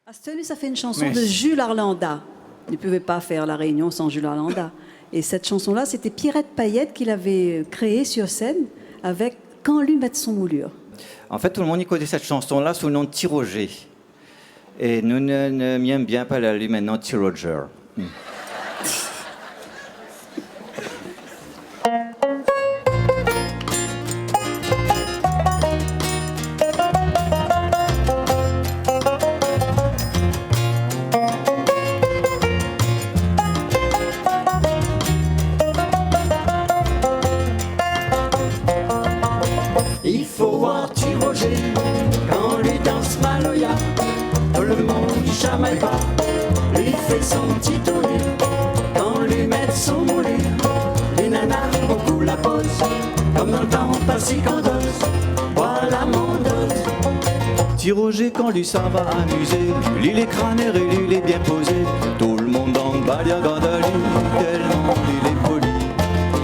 Astenu, ça fait une chanson de Jules Arlanda. Il ne pouvait pas faire La Réunion sans Jules Arlanda. Et cette chanson-là, c'était Pierrette Payette qui l'avait créée sur scène avec Quand lui mette son moulure. En fait, tout le monde y connaît cette chanson-là sous le nom de T-Roger. Et nous n'aimions bien pas la lui maintenant T-Roger. Il faut voir T-Roger quand lui danse Maloya. Tout le monde y chamaille pas, lui fait son petit tourné. Quand lui met son moulin, les nanas beaucoup la pose. Comme dans le temps passé quand dose, voilà mon dose. T-Roger, quand lui ça va amuser, lui les crânères et lui les bien posé. Tout le monde en bas, il regarde à lui, tellement il est poli.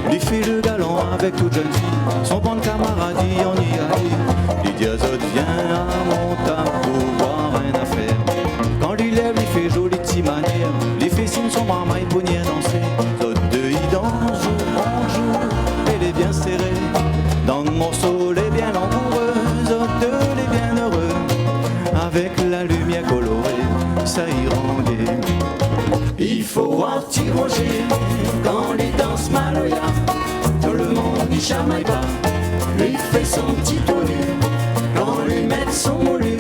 Lui fait le galant avec toute jeune fille, son bon camarade y en y allait. Lui dit à Zod, viens à mon table pour voir une affaire. Quand lui lève, il fait jolie petite manière, lui fait signe son bras maille pour y danser. Zod de y danse, jour en jour, elle est bien serrée. Dans le morceau, les bien langoureux, Zod de les bien heureux. Avec la lumière colorée, ça y rendait. Il faut voir T-Roger quand lui danse Maloya. Tout le monde n'y chamaille pas, lui fait son petit tourné. Quand lui met son moulu,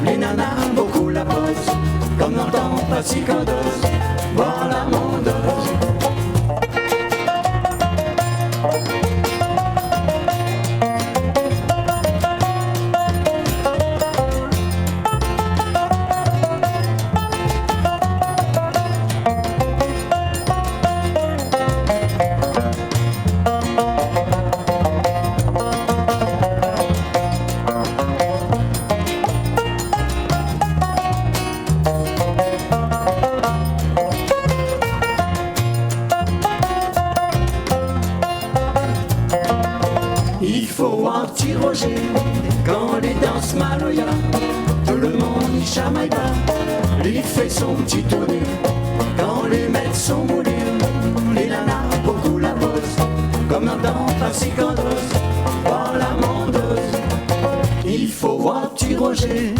les nanas beaucoup la pose. Comme dans le temps passé quand dose, voilà mon dose. Il faut voir T-Roger quand lui danse Maloya. Tout le monde y chamaille pas, lui fait son petit tourné. Quand lui met son moulin, les nanas beaucoup la pose. Comme un temps passé quand dose, voilà mon dose. Il faut voir T-Roger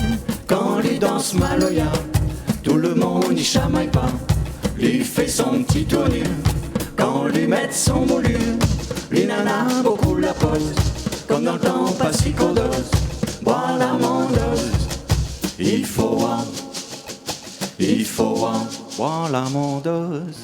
quand lui danse Maloya. Tout le monde y chamaille pas, lui fait son petit tourné. Quand lui met son moulu, les nanas beaucoup la pose. Comme dans le temps passé qu'on dose, voilà mon dose. Il faut voir, Voilà mon dose.